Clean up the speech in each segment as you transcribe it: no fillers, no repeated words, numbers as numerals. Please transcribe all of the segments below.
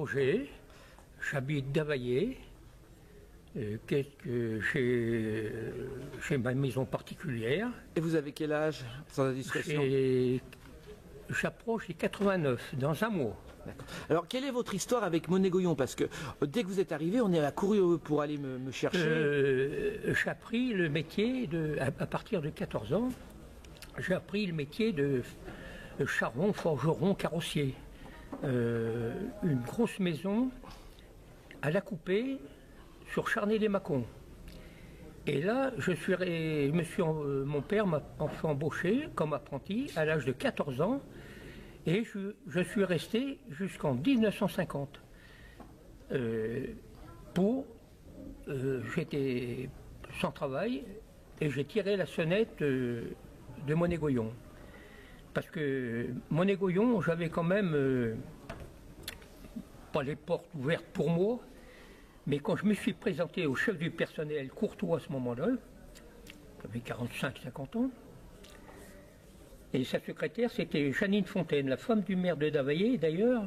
Roger, j'habite Davaillé, j'ai ma maison particulière. Et vous avez quel âge, sans indiscrétion? J'approche les 89, dans un mois. Alors, quelle est votre histoire avec Monégoyon? Parce que dès que vous êtes arrivé, on est accouru pour aller me chercher. J'ai appris le métier, à partir de 14 ans, j'ai appris le métier de charron, forgeron, carrossier. Une grosse maison à la coupée sur Charnay-les-Mâcons. Et là, mon père m'a fait embaucher comme apprenti à l'âge de 14 ans et je suis resté jusqu'en 1950. J'étais sans travail et j'ai tiré la sonnette de Monégoyon. Parce que Monégoyon, j'avais quand même pas les portes ouvertes pour moi, mais quand je me suis présenté au chef du personnel Courtois à ce moment-là, j'avais 45-50 ans, et sa secrétaire c'était Janine Fontaine, la femme du maire de Davaillé. D'ailleurs,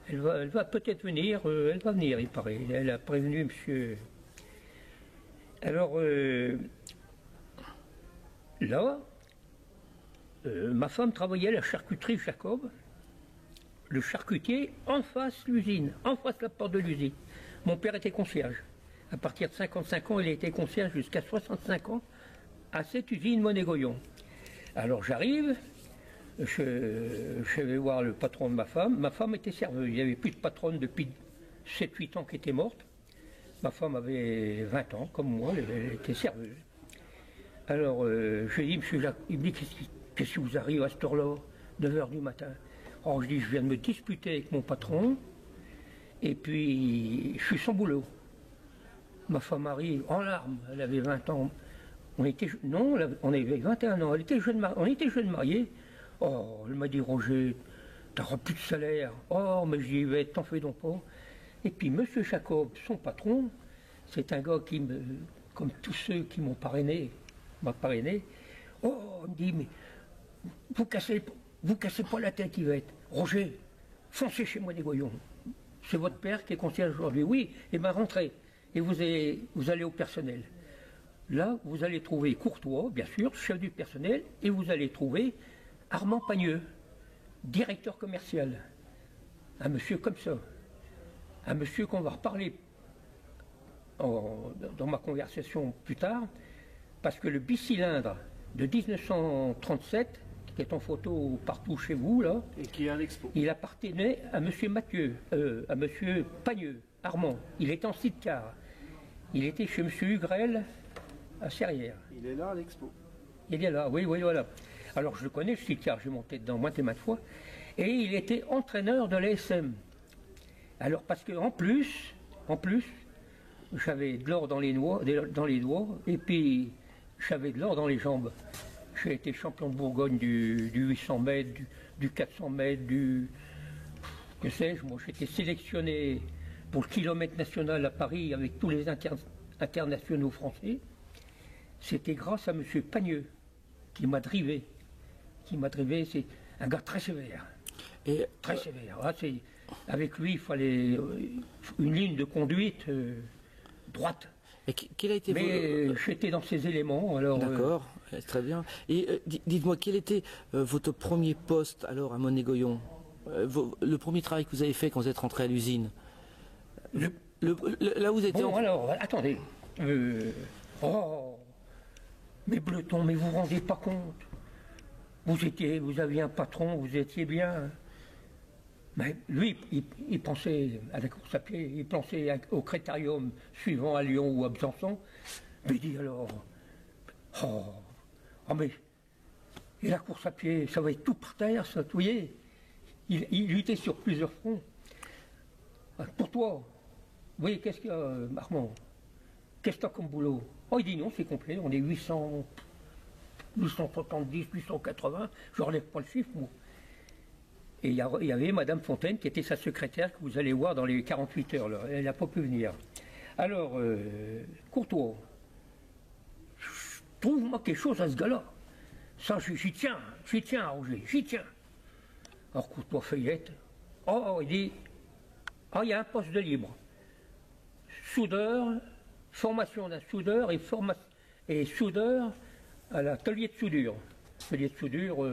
elle va peut-être venir, elle va venir, il paraît. Elle a prévenu monsieur. Alors, là, ma femme travaillait à la charcuterie Jacob, le charcutier en face l'usine, en face la porte de l'usine. Mon père était concierge. À partir de 55 ans, il a été concierge jusqu'à 65 ans à cette usine Monégoyon. Alors j'arrive, je vais voir le patron de ma femme. Ma femme était serveuse. Il n'y avait plus de patronne depuis 7-8 ans qui était morte. Ma femme avait 20 ans, comme moi, elle était serveuse. Alors je lui ai dit, monsieur Jacques, il me dit, qu'est-ce qui vous arrive à cette heure-là, 9h du matin? Alors je dis, je viens de me disputer avec mon patron, et puis je suis sans boulot. Ma femme arrive en larmes, elle avait 20 ans. On avait 21 ans, on était jeunes mariés. Oh, elle m'a dit, Roger, t'auras plus de salaire. Oh, mais j'y vais, t'en fais donc pas. Et puis monsieur Jacob, son patron, c'est un gars qui comme tous ceux qui m'a parrainé. Oh, il me dit, mais vous cassez pas la tête, Yvette. Roger, foncez chez Monégoyon. C'est votre père qui est concierge aujourd'hui. Oui, et bien rentrez. Et vous allez au personnel. Là, vous allez trouver Courtois, bien sûr, chef du personnel, et vous allez trouver Armand Pagneux, directeur commercial. Un monsieur comme ça. Un monsieur qu'on va reparler dans ma conversation plus tard, parce que le bicylindre de 1937, qui est en photo partout chez vous, là, et qui est à l'expo, il appartenait à monsieur à monsieur Pagneux, Armand. Il était en sidecar. Il était chez monsieur Hugrel à Serrières. il est là à l'expo. Il est là, oui, voilà. Alors je le connais, ce sidecar, j'ai monté dedans maintes et maintes fois. Et il était entraîneur de l'ASM. Alors parce que en plus, j'avais de l'or dans les doigts, et puis j'avais de l'or dans les jambes. J'ai été champion de Bourgogne du 800 mètres, du 400 mètres, que sais-je, moi j'ai été sélectionné pour le kilomètre national à Paris avec tous les internationaux français. C'était grâce à M. Pagneux qui m'a drivé. C'est un gars très sévère. Très sévère. Ah, avec lui, il fallait une ligne de conduite droite. Et quel a été Mais j'étais dans ces éléments. D'accord, très bien. Et dites-moi, quel était votre premier poste alors à Monégoyon? Le premier travail que vous avez fait quand vous êtes rentré à l'usine? Là où vous étiez... Bon, alors, attendez. Mais Bleton, mais vous vous rendez pas compte. Vous aviez un patron, vous étiez bien. Mais lui, il pensait à la course à pied, il pensait au Crétarium suivant à Lyon ou à Besançon. Mais il dit alors, mais et la course à pied, ça va être tout par terre, ça, vous voyez. Il luttait sur plusieurs fronts. Pour toi, oui, qu'est-ce qu'il y a, Armand? Qu'est-ce que tu as comme boulot? Oh, il dit non, c'est complet, on est 870, 880, je relève pas le chiffre, moi. Et il y avait Madame Fontaine qui était sa secrétaire, que vous allez voir dans les 48 heures, là. Elle n'a pas pu venir. Alors, Courtois, trouve-moi quelque chose à ce gars-là. Ça, j'y tiens, Roger, j'y tiens. Alors Courtois feuillette. Oh, il dit, Ah, il y a un poste de libre. Soudeur, formation d'un soudeur et soudeur à l'atelier de soudure. Atelier de soudure,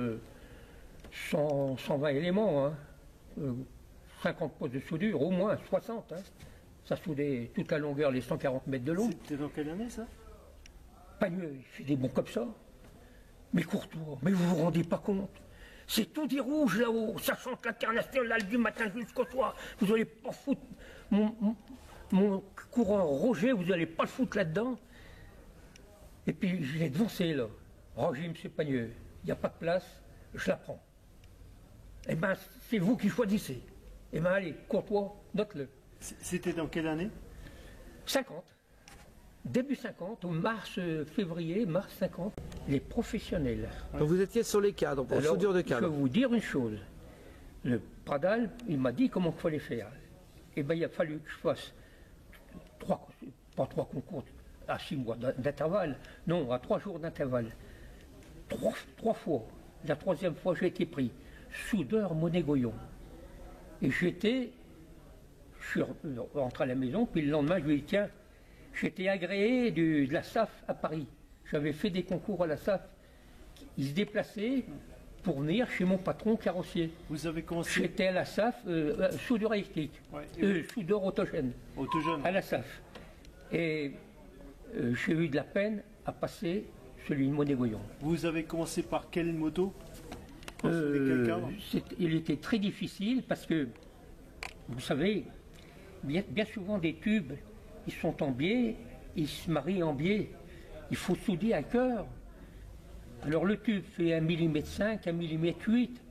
120 éléments, hein. 50 postes de soudure, au moins 60. Hein. Ça soudait toute la longueur, les 140 mètres de long. C'était dans quelle année ça? Pagneux, il fait des bons comme ça. Mais Courtois, mais vous vous rendez pas compte? C'est tout des rouges là-haut, ça chante l'international du matin jusqu'au soir. Vous n'allez pas foutre mon courant Roger, vous n'allez pas le foutre là-dedans. Et puis je l'ai devancé là. Roger, monsieur Pagneux, il n'y a pas de place, je la prends. Eh bien, c'est vous qui choisissez. Eh bien, allez, Courtois, note-le. C'était dans quelle année? 50. Début 50, au février, mars 50, les professionnels. Donc vous étiez sur les cadres, pour Alors, soudure de je vais cadre. vous dire une chose. Le Pradal, il m'a dit comment il fallait faire. Eh bien, il a fallu que je fasse pas trois concours à 6 mois d'intervalle, non, à 3 jours d'intervalle. Trois fois. La troisième fois, j'ai été pris soudeur Monet-Goyon. Et je suis rentré à la maison, puis le lendemain, je lui ai dit, tiens, j'étais agréé de la SAF à Paris. J'avais fait des concours à la SAF. Ils se déplaçaient pour venir chez mon patron carrossier. Vous avez commencé? J'étais à la SAF, soudeur électrique, Ouais. soudeur autogène, Autogène. à la SAF. Et j'ai eu de la peine à passer celui de Monet-Goyon. Vous avez commencé par quelle moto? C'était quel cadre? Il était très difficile parce que, vous savez, bien souvent des tubes, ils sont en biais, ils se marient en biais. Il faut souder à cœur. Alors le tube fait 1 mm 5, 1 mm 8,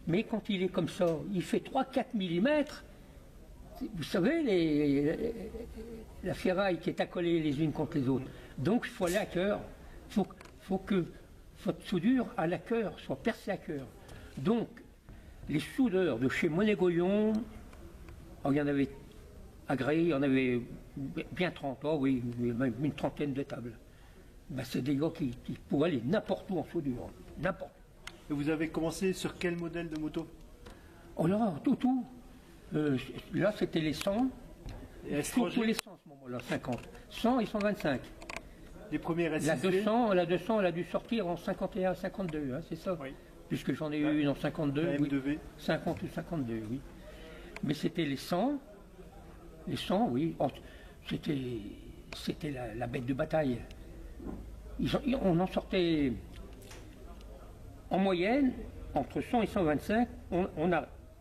mais quand il est comme ça, il fait 3-4 mm. Vous savez, la ferraille qui est accolée les unes contre les autres. Donc il faut aller à cœur. Il faut que votre soudure à la cœur soit percée à cœur. Donc les soudeurs de chez Monet-Goyon, il y en avait agréés, il y en avait bien 30, oh oui, même une trentaine de tables. Ben, c'est des gars qui pourraient aller n'importe où en soudure, n'importe où. Et vous avez commencé sur quel modèle de moto? Oh là, tout. Là, c'était les 100. Et Tous les 100 à ce moment-là, 50. 100 et 125. Les premières La SSV? 200, elle a dû sortir en 51, 52, hein, c'est ça? Oui. Puisque j'en ai eu une en 52, La oui. M2V? 50 ou 52, oui. Mais c'était les 100. Les 100, oui. Oh, c'était la bête de bataille. On en sortait en moyenne, entre 100 et 125,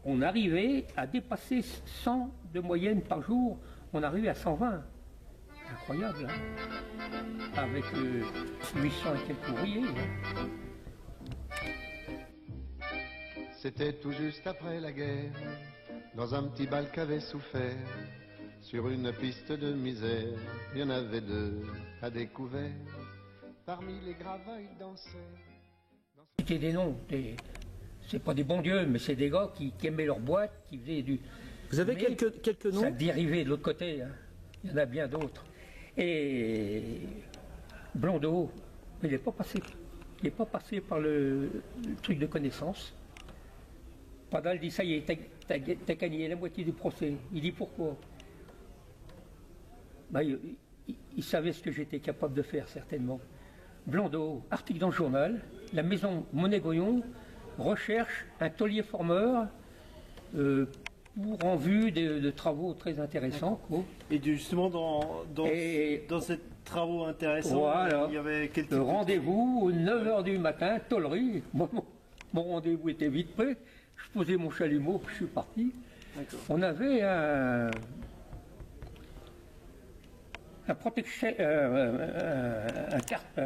on arrivait à dépasser 100 de moyenne par jour, on arrivait à 120. Incroyable, hein, avec 800 et quelques ouvriers. Hein. C'était tout juste après la guerre, dans un petit bal qu'avait souffert. Sur une piste de misère, il y en avait deux à découvert. Parmi les gravats, ils dansaient. C'était des noms, c'est pas des bons dieux, mais c'est des gars qui aimaient leur boîte, qui faisaient du... Vous avez Mais quelques noms? ça dérivait de l'autre côté, hein. Il y en a bien d'autres. Et Blondeau, il n'est pas passé par le truc de connaissance. Pradal dit, ça y est, t'as gagné la moitié du procès. Il dit, pourquoi? Ben, il savait ce que j'étais capable de faire, certainement. Blondeau, article dans le journal, la maison Monet-Goyon recherche un taulier formeur pour en vue de travaux très intéressants. Quoi. Et justement, dans ces travaux intéressants, Voilà, il y avait quel type le de rendez-vous, 9h du matin, tôlerie. Mon rendez-vous était vite prêt. Je posais mon chalumeau, je suis parti. D'accord. On avait un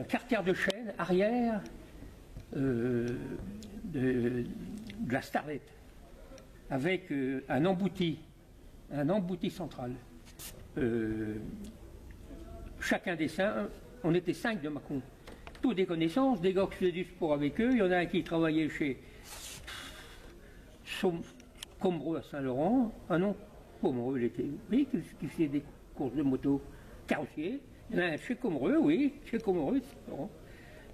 carter de chaîne arrière de la Starlet avec un embouti central. Chacun des 5, on était 5 de Mâcon. Tous des connaissances, des gars qui faisaient du sport avec eux. Il y en a un qui travaillait chez Combreux à Saint-Laurent. Ah non, Combreux, il était, oui, qui faisait des courses de moto carrossier. Il y en a un chez Combreux, oui, chez Combreux, Saint-Laurent.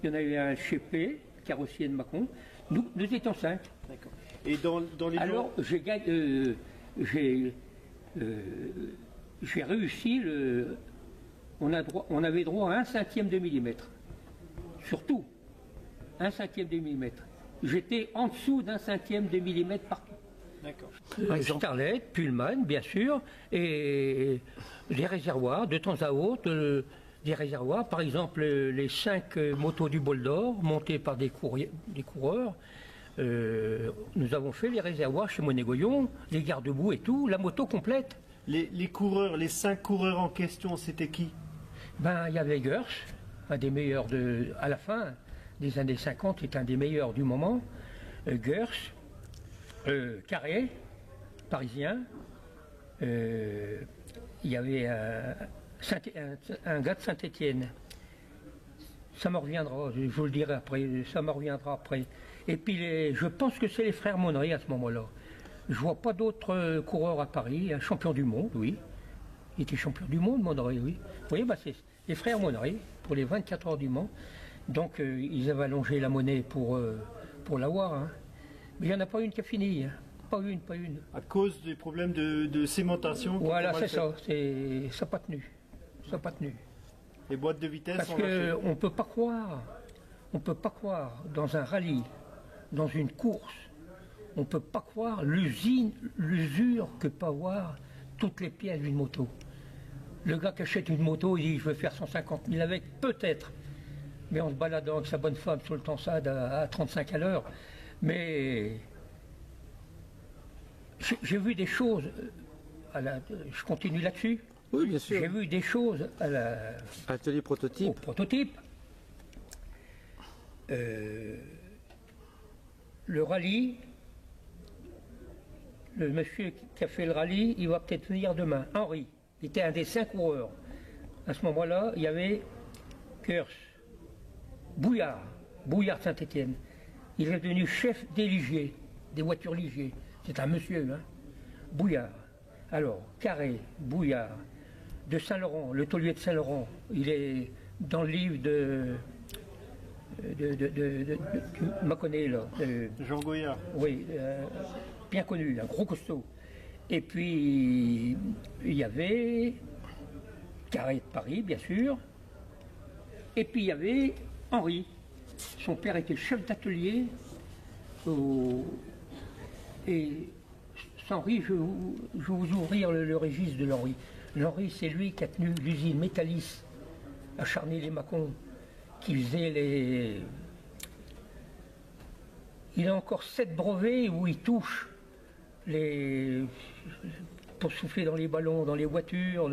Il y en a eu un chez P, carrossier de Mâcon. Nous étions 5. D'accord. Et dans les Alors, j'ai j'ai réussi on avait droit à 1/5 de millimètre. Surtout, 1/5 de millimètre. J'étais en dessous d'1/5 de millimètre partout. D'accord. Starlet, Pullman, bien sûr, et les réservoirs, de temps à autre, des réservoirs, par exemple les 5 motos du Bol d'Or, montées par des coureurs. Nous avons fait les réservoirs chez Monégoyon, les garde-boue et tout, la moto complète. Les coureurs, les 5 coureurs en question, c'était qui? Ben, il y avait Gers, un des meilleurs à la fin des années 50, est un des meilleurs du moment. Gers, Carré, parisien. Il y avait un gars de Saint-Étienne. Ça me reviendra, je vous le dirai après, ça me reviendra après. Et puis je pense que c'est les frères Monnery à ce moment-là. Je vois pas d'autres coureurs à Paris, un champion du monde, oui. Il était champion du monde, Monnery, oui. Vous voyez, c'est les frères Monnery, pour les 24 heures du Mans. Donc ils avaient allongé la monnaie pour l'avoir. Hein. Mais il n'y en a pas une qui a fini. Hein. Pas une. À cause des problèmes de sémentation. Voilà, c'est ça. Ça n'a pas tenu. Ça n'a pas tenu. Les boîtes de vitesse. Parce qu'on ne peut pas croire dans un rallye, dans une course, on ne peut pas croire l'usure que peut avoir toutes les pièces d'une moto. Le gars qui achète une moto, il dit je veux faire 150 000 avec, peut-être. Mais en se baladant avec sa bonne femme sur le Tansade à 35 à l'heure. Mais j'ai vu des choses, je continue là-dessus. Oui, bien sûr. J'ai vu des choses Atelier prototype. au prototype. Le rallye, le monsieur qui a fait le rallye, il va peut-être venir demain. Henri, il était un des 5 coureurs. À ce moment-là, il y avait Gers, Bouillard de Saint-Étienne. Il est devenu chef des Ligiers, des voitures Ligier. C'est un monsieur, hein. Bouillard. Alors, Carré, Bouillard, de Saint-Laurent, le taulier de Saint-Laurent, il est dans le livre tu m'as connu là. Jean Goyard. Oui, bien connu, un gros costaud. Et puis, il y avait Carré de Paris, bien sûr. Et puis, il y avait Henri. Son père était chef d'atelier. Et sans Henri, je vais vous ouvrir le registre de l'Henri. L'Henri, c'est lui qui a tenu l'usine Métallis à Charny-les-Mâcons, qui faisait les... Il a encore 7 brevets où il touche pour souffler dans les ballons, dans les voitures,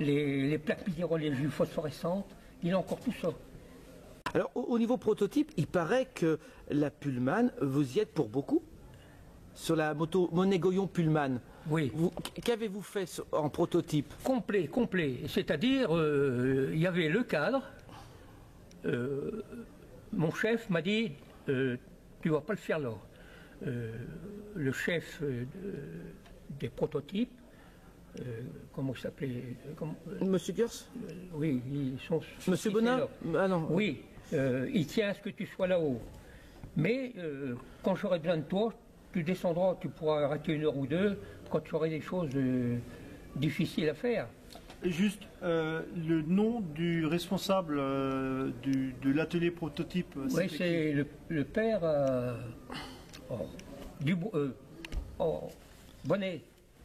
les plaques minéralogiques phosphorescentes. Il a encore tout ça. Alors, au niveau prototype, il paraît que la Pullman, vous y êtes pour beaucoup sur la moto Monégoyon Pullman. Oui. Qu'avez-vous fait en prototype? Complet. C'est-à-dire, il y avait le cadre. Mon chef m'a dit, tu ne vas pas le faire là. Le chef des prototypes, comment il s'appelait Monsieur Gers? Oui, ils sont... Monsieur Bonin? Ah non. Oui, il tient à ce que tu sois là-haut. Mais quand j'aurai besoin de toi, tu descendras, tu pourras arrêter 1 heure ou 2 quand tu aurais des choses difficiles à faire. Juste le nom du responsable de l'atelier prototype. Oui, c'est le père Bonnet.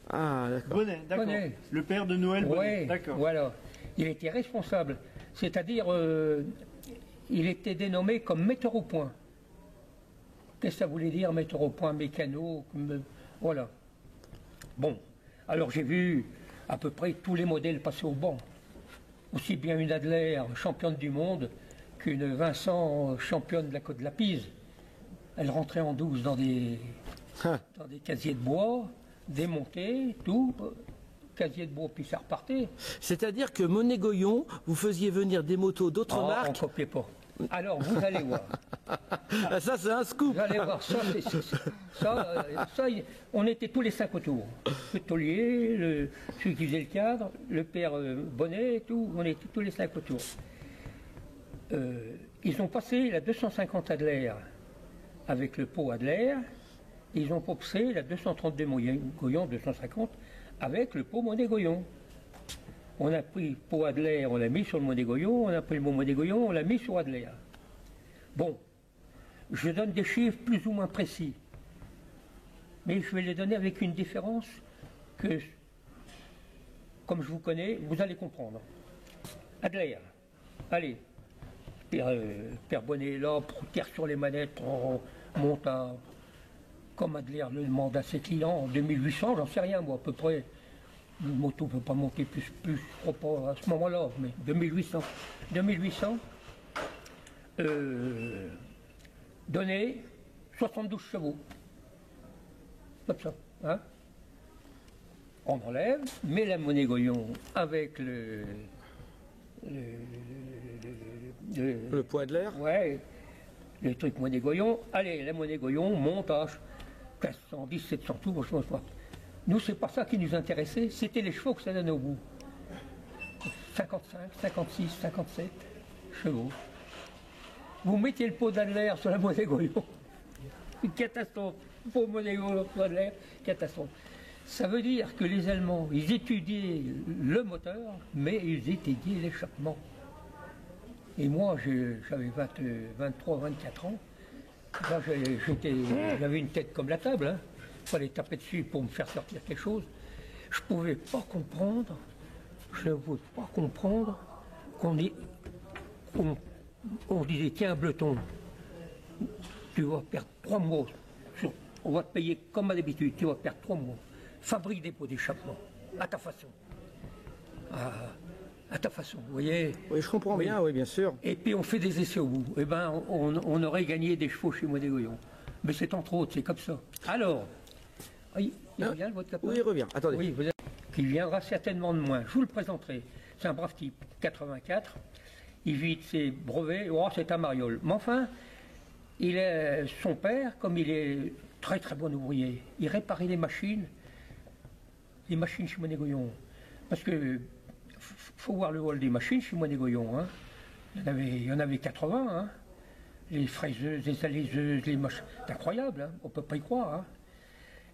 Ah, d'accord. Bonnet, d'accord. Bonnet. Le père de Noël Bonnet, Oui, d'accord. voilà. Il était responsable. C'est-à-dire, il était dénommé comme metteur au point. Qu'est-ce que ça voulait dire, metteur au point, mécano, voilà. Bon, alors j'ai vu à peu près tous les modèles passer au banc. Aussi bien une Adler, championne du monde, qu'une Vincent, championne de la Côte de la Pise. Elle rentrait en douce dans des casiers de bois, démontés, tout, casier de bois, puis ça repartait. C'est-à-dire que Monégoyon, vous faisiez venir des motos d'autres marques. On ne copiait pas. Alors, vous allez voir. Ah, ça, c'est un scoop. Vous allez voir, on était tous les 5 autour. Le taulier, celui qui faisait le cadre, le père Bonnet, tout, on était tous les 5 autour. Ils ont passé la 250 Adler avec le pot Adler, et ils ont passé la 232 Monégoyon 250 avec le pot Monégoyon. On a pris le pot Adler, on l'a mis sur le Monégoyon, on a pris le pot Monégoyon, on l'a mis sur Adler. Bon, je donne des chiffres plus ou moins précis, mais je vais les donner avec une différence que, comme je vous connais, vous allez comprendre. Adler, allez, Père Bonnet est là, terre sur les manettes, on monte à, comme Adler le demande à ses clients, en 2800, j'en sais rien moi, à peu près. Une moto ne peut pas monter plus, je crois pas à ce moment-là, mais 2800. 2800, donner 72 chevaux. Comme ça, hein. On enlève, met la Monégoyon avec le pot Adler. Ouais, le truc Monégoyon. Allez, la Monégoyon monte à 1510, 700 tours, je pense pas. Nous, c'est pas ça qui nous intéressait, c'était les chevaux que ça donnait au bout. 55, 56, 57 chevaux. Vous mettez le pot d'Adler sur la Monégoyon, une catastrophe. Pot Monégoyon sur Adler, catastrophe. Ça veut dire que les Allemands, ils étudiaient le moteur, mais ils étudiaient l'échappement. Et moi, j'avais 23, 24 ans. Là, j'avais une tête comme la table, hein. Il fallait taper dessus pour me faire sortir quelque chose. Je ne pouvais pas comprendre, qu'on disait, tiens, Bleton, tu vas perdre 3 mois, on va te payer comme à l'habitude, tu vas perdre 3 mois. Fabrique des pots d'échappement, à ta façon. À ta façon, vous voyez. Oui, je comprends bien, oui, bien sûr. Et puis on fait des essais au bout. Eh bien, on aurait gagné des chevaux chez Monégoyon. Mais c'est entre autres, c'est comme ça. Alors, il revient, votre copain? Oui, il revient, attendez. Oui, qui viendra certainement de moins. Je vous le présenterai. C'est un brave type, 84. Il vit de ses brevets. Oh, c'est un mariole. Mais enfin, son père, comme il est très très bon ouvrier, il réparait les machines chez Monégoyon. Parce que faut voir le hall des machines chez Monégoyon. Hein. Il y en avait 80. Hein. Les fraiseuses, les alaiseuses, les machines. C'est incroyable, hein. On ne peut pas y croire. Hein.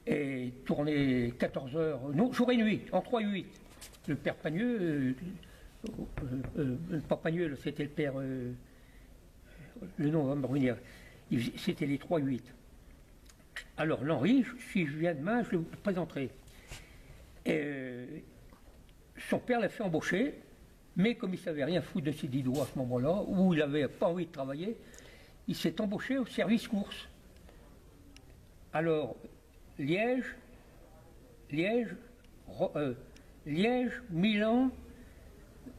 Et tourner 14 heures, non, jour et nuit, en 3 et 8. Le père Pagneux, pas Pagneux, c'était le père, le nom va me revenir, c'était les 3 et 8. Alors l'Henri, si je viens demain, je le présenterai. Son père l'a fait embaucher, mais comme il ne savait rien foutre de ses 10 doigts à ce moment-là, où il n'avait pas envie de travailler, il s'est embauché au service course. Alors, Liège, Milan,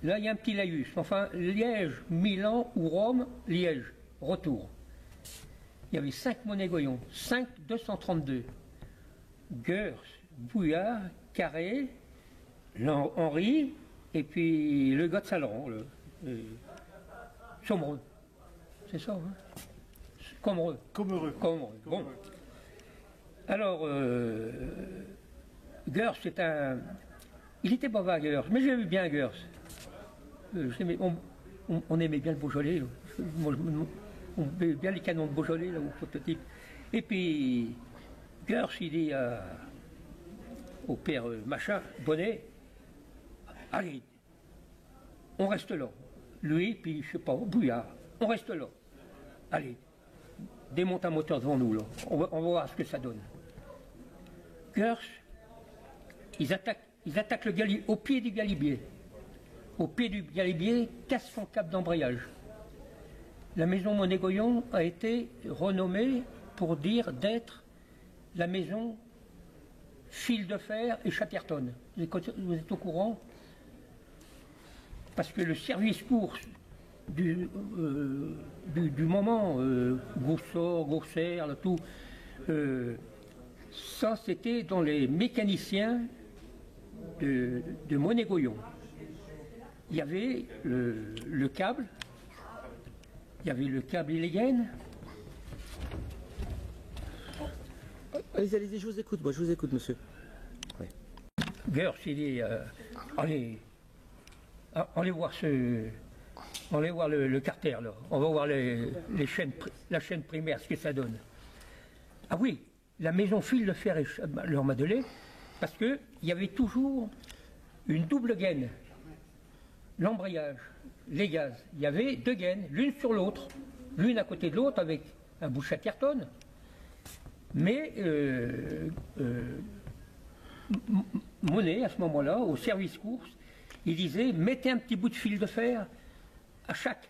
là il y a un petit laïus. Enfin, Liège, Milan ou Rome, Liège, retour. Il y avait 5 Monégoyons, 5 232. Gers, Bouillard, Carré, Henri, et puis le gars de Salan, Sommereux. C'est ça, hein? Commereux. Bon. Alors, Gers, c'est un... Il était bavard, Gers, mais j'aimais bien Gers. On aimait bien le Beaujolais. On aimait bien les canons de Beaujolais, là, au prototype. Et puis, Gers, il dit au père machin, Bonnet, allez, on reste là. Lui, puis je sais pas, Bouillard, on reste là. Allez, démonte un moteur devant nous, là. On va voir ce que ça donne. Gers, ils attaquent au pied du galibier. Au pied du galibier, cassent son câble d'embrayage. La maison Monégoyon a été renommée pour dire d'être la maison fil de fer et Chatterton. Vous êtes au courant? Parce que le service course du moment, Goussor, Gourser, tout, ça c'était dans les mécaniciens de Monégoyon. Il y avait le câble, il y avait le câble et les gaines. Allez-y, je vous écoute, monsieur. Ouais. Gers, il dit, allez voir le carter, là. On va voir la chaîne primaire, ce que ça donne. Ah oui, la maison fil de fer et leur Madelais, Parce qu'il y avait toujours une double gaine. L'embrayage, les gaz. Il y avait 2 gaines, l'une sur l'autre, l'une à côté de l'autre avec un bouche à carton. Mais Monet, à ce moment-là, au service course, il disait mettez un petit bout de fil de fer à chaque.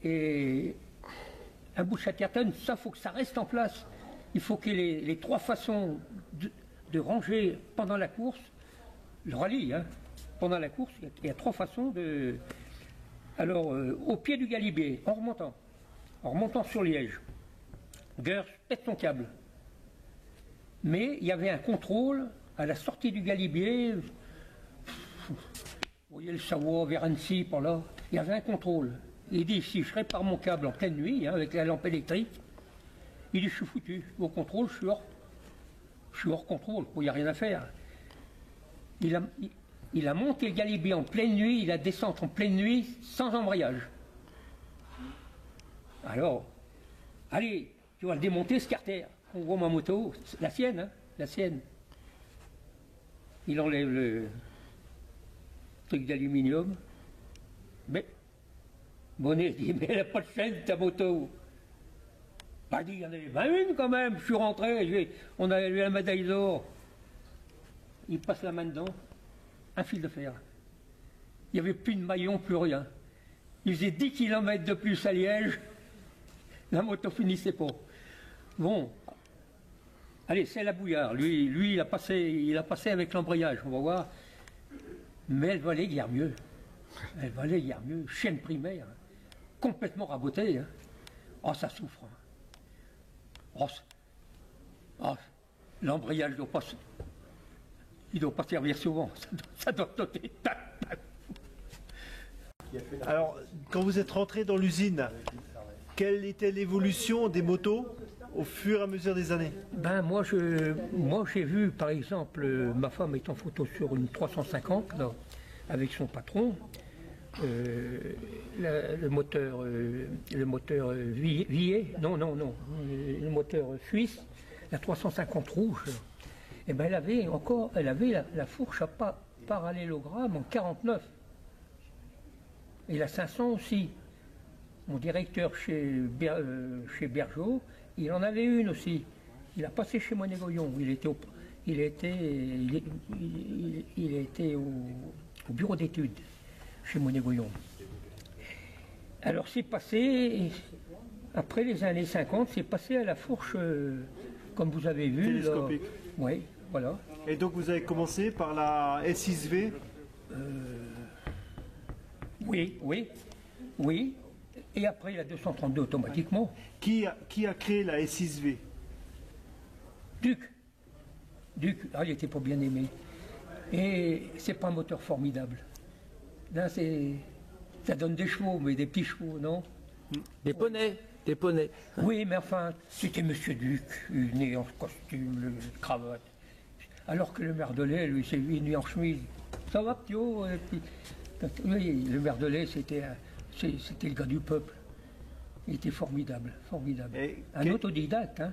Et un bouche à carton, ça faut que ça reste en place. Il faut qu'il y ait les 3 façons de ranger pendant la course, le rallye, hein. Pendant la course, il y a 3 façons de... Alors, au pied du galibier, en remontant sur Liège, Gers pète son câble. Mais il y avait un contrôle à la sortie du galibier. Vous voyez le Savoie vers Annecy, par là. Il y avait un contrôle. Il dit, si je répare mon câble en pleine nuit, hein, avec la lampe électrique, il dit, je suis foutu. Au contrôle, je suis hors contrôle. Il n'y a rien à faire. Il a monté le galibier en pleine nuit, il a descendu en pleine nuit, sans embrayage. Alors, allez, tu vas le démonter, ce carter. On voit ma moto, la sienne, hein, la sienne. Il enlève le truc d'aluminium. Mais, Monet dit, mais elle n'a pas de chaîne, ta moto. Bah, dit, il y en avait 21 quand même. Je suis rentré, on a eu la médaille d'or. Il passe la main dedans, un fil de fer. Il n'y avait plus de maillon, plus rien. Il faisait 10 km de plus à Liège. La moto finissait pas. Bon, allez, c'est la bouillard. Lui il a passé avec l'embrayage, on va voir. Mais elle valait guère mieux. Elle valait guère mieux. Chaîne primaire, complètement rabotée. Hein. Oh, ça souffre. Hein. Oh, l'embrayage doit pas... Il ne doit pas servir souvent. Ça doit sauter. Alors, quand vous êtes rentré dans l'usine, quelle était l'évolution des motos au fur et à mesure des années? Ben, moi j'ai vu, par exemple, ma femme est en photo sur une 350, là, avec son patron. Le moteur Villiers, non, le moteur suisse, la 350 rouge. Et ben, elle avait la fourche à parallélogramme en 49. Et la 500 aussi. Mon directeur chez Bergeau, il en avait une aussi. Il a passé chez Monet-Goyon. Il était au bureau d'études chez Monet-Goyon. Alors c'est passé, après les années 50, c'est passé à la fourche, comme vous avez vu. Télescopique. Oui, voilà. Et donc vous avez commencé par la S6V? Oui. Et après la 232 automatiquement. Qui a créé la S6V? Duc, il était pas bien aimé. Et c'est pas un moteur formidable. Là, ça donne des chevaux, mais des petits chevaux, non? Des poneys. Oui, mais enfin, c'était Monsieur Duc, né en costume, le cravate. Alors que le Merdelais, lui, c'est lui, né en chemise. Ça va, Pio? Oui, le Merdelais, c'était le gars du peuple. Il était formidable. Un autodidacte, hein.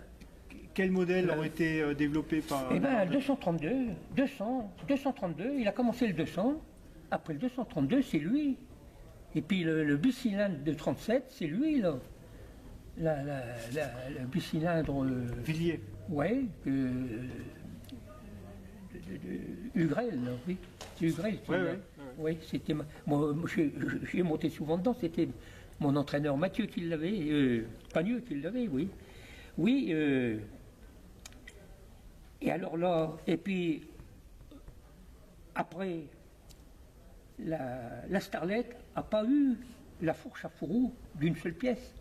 Quels modèles ont été développés par... Eh bien, 232, il a commencé le 200. Après le 232, c'est lui. Et puis le bicylindre de 37, c'est lui, là. Le bicylindre... Villiers. Oui, Ugrel, là, oui. C'est Ugrel. Oui, c'était... Moi, j'ai monté souvent dedans, c'était mon entraîneur Mathieu qui l'avait, Pagneux qui l'avait, oui. Oui, et alors là, et puis, après, la Starlet n'a pas eu la fourche à fourreau d'une seule pièce.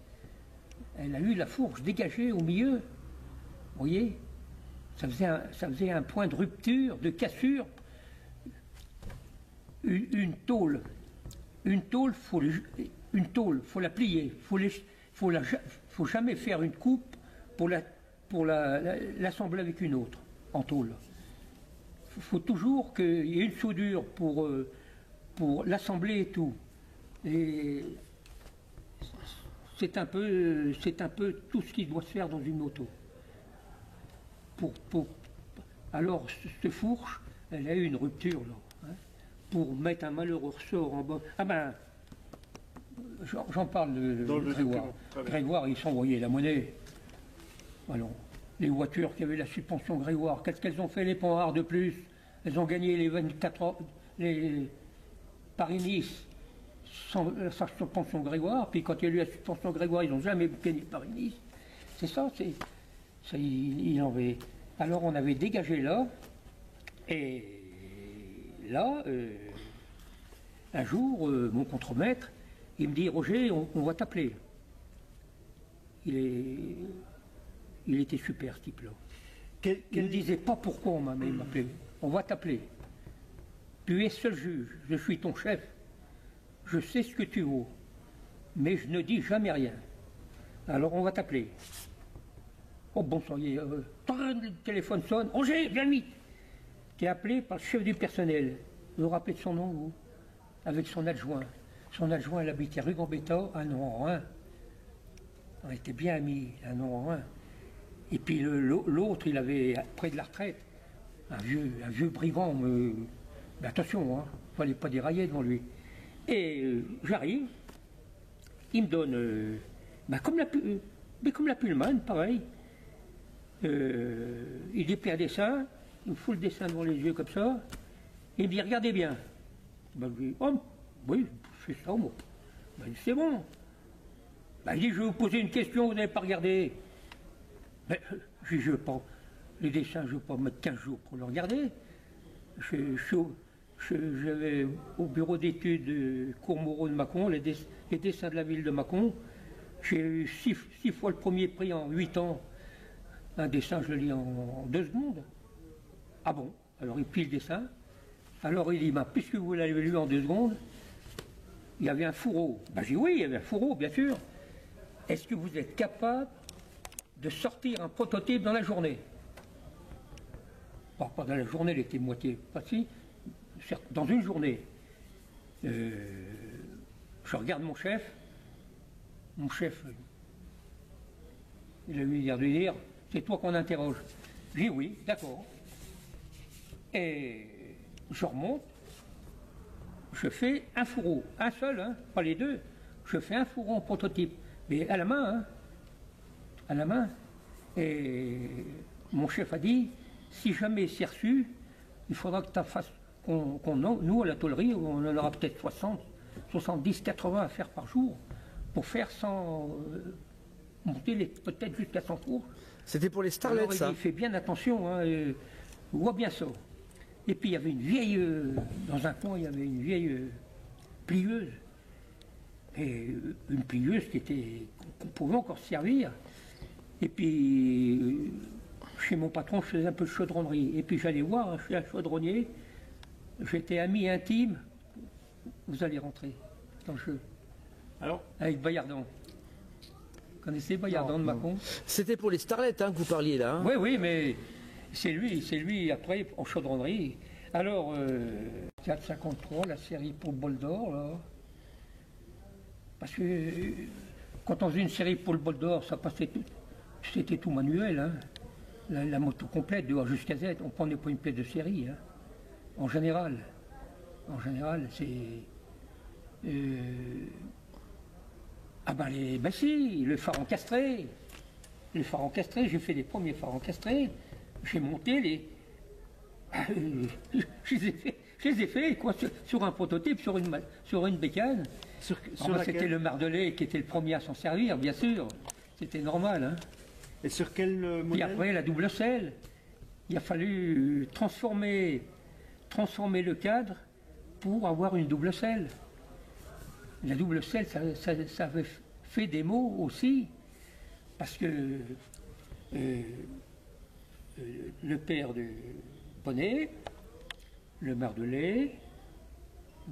Elle a eu la fourche dégagée au milieu. Vous voyez, ça faisait un point de rupture, de cassure. Une tôle, faut la plier. Faut jamais faire une coupe pour l'assembler avec une autre en tôle. Il faut toujours qu'il y ait une soudure pour l'assembler et tout. Et c'est un peu tout ce qui doit se faire dans une moto. Pour Alors, cette fourche, elle a eu une rupture, là, hein, pour mettre un malheureux ressort en bas. Ah ben, j'en parle de Grégoire. Grégoire, ils s'envoyaient la monnaie. Alors, les voitures qui avaient la suspension Grégoire, qu'est-ce qu'elles ont fait les Panhard de plus? Elles ont gagné les 24 heures, les Paris-Nice sans sa suspension Grégoire, puis quand il y a eu la suspension Grégoire, ils n'ont jamais gagné Paris-Nice. C'est ça, il en avait. Alors on avait dégagé là, et là, un jour, mon contremaître, il me dit, Roger, on va t'appeler. Il était super, ce type-là. Il ne disait pas pourquoi on m'a même appelé. On va t'appeler. Tu es seul juge, je suis ton chef. Je sais ce que tu vaux, mais je ne dis jamais rien. Alors on va t'appeler. Oh bon sang, le téléphone sonne. Roger, viens vite. Tu es appelé par le chef du personnel. Vous vous rappelez de son nom, vous? Avec son adjoint. Son adjoint, il habitait rue Gambetta, à Nohant-Rhin. On était bien amis, à Nohant-Rhin. Et puis l'autre, il avait, près de la retraite, un vieux brigand, mais attention, hein, il ne fallait pas dérailler devant lui. Et j'arrive, il me donne, comme la Pullman, pareil. Il déplie un dessin, il me fout le dessin devant les yeux comme ça, et il me dit, regardez bien. Je dis, oh, oui, je fais ça, moi. C'est bon. Il dit, je vais vous poser une question, vous n'avez pas regardé. Mais je veux pas, les dessins, je ne veux pas mettre 15 jours pour le regarder. J'avais au bureau d'études Courmoreau de Mâcon, les dessins de la ville de Mâcon. J'ai eu 6 fois le premier prix en 8 ans. Un dessin, je le lis en 2 secondes. Ah bon? Alors il plie le dessin. Alors il dit, puisque vous l'avez lu en 2 secondes, il y avait un fourreau. J'ai dit, oui, il y avait un fourreau, bien sûr. Est-ce que vous êtes capable de sortir un prototype dans la journée? Pas dans la journée, il était moitié parti. Dans une journée, je regarde mon chef, il a eu l'air de dire, c'est toi qu'on interroge. Je dis oui, d'accord. Et je remonte, je fais un fourreau, un seul, hein, pas les deux, je fais un fourreau en prototype, mais à la main, hein, à la main. Et mon chef a dit, si jamais c'est reçu, il faudra que tu fasses. Nous, à la tôlerie, on en aura peut-être 60, 70, 80 à faire par jour pour faire monter peut-être jusqu'à 100 fours. C'était pour les starlets, alors, ça? Il fait bien attention, hein, voit bien ça. Et puis il y avait une vieille, dans un coin, il y avait une vieille plieuse. Et une plieuse qu'on pouvait encore se servir. Et puis, chez mon patron, je faisais un peu de chaudronnerie. Et puis j'allais voir, je suis un chaudronnier. J'étais ami intime, vous allez rentrer dans le jeu. Alors, avec Bayardan. Vous connaissez Bayardan de Mâcon? C'était pour les starlets que vous parliez là. Hein? Oui, oui, mais c'est lui après en chaudronnerie. Alors, 4,53, la série pour le bol d'or, là. Parce que quand on faisait une série pour le bol d'or, ça passait tout, c'était tout manuel. Hein. La moto complète, de A jusqu'à Z, on ne prenait pas une pièce de série. Hein. En général, c'est... si, le phare encastré. Les phares encastrés, j'ai fait les premiers phares encastrés. J'ai monté les... je les ai fait quoi, sur un prototype, sur une bécane. C'était le Mardelet qui était le premier à s'en servir, bien sûr. C'était normal. Hein. Et sur quel modèle? Puis après, la double selle. Il a fallu transformer le cadre pour avoir une double selle. La double selle, ça avait fait des mots aussi, parce que le père de Bonnet, le Mardelet,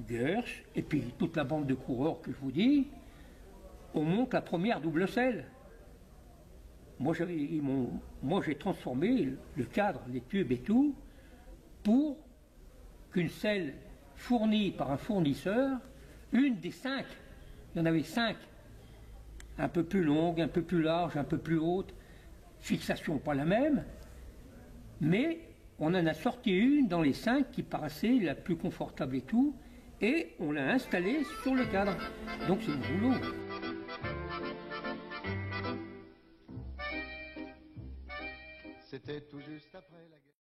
Gersh, et puis toute la bande de coureurs que je vous dis, on monte la première double selle. Moi, j'ai transformé le cadre, les tubes et tout, pour qu'une selle fournie par un fournisseur, une des 5, il y en avait 5, un peu plus longue, un peu plus large, un peu plus haute, fixation pas la même, mais On en a sorti une dans les 5 qui paraissait la plus confortable et tout, et on l'a installée sur le cadre. Donc c'est mon boulot. C'était tout juste après la guerre.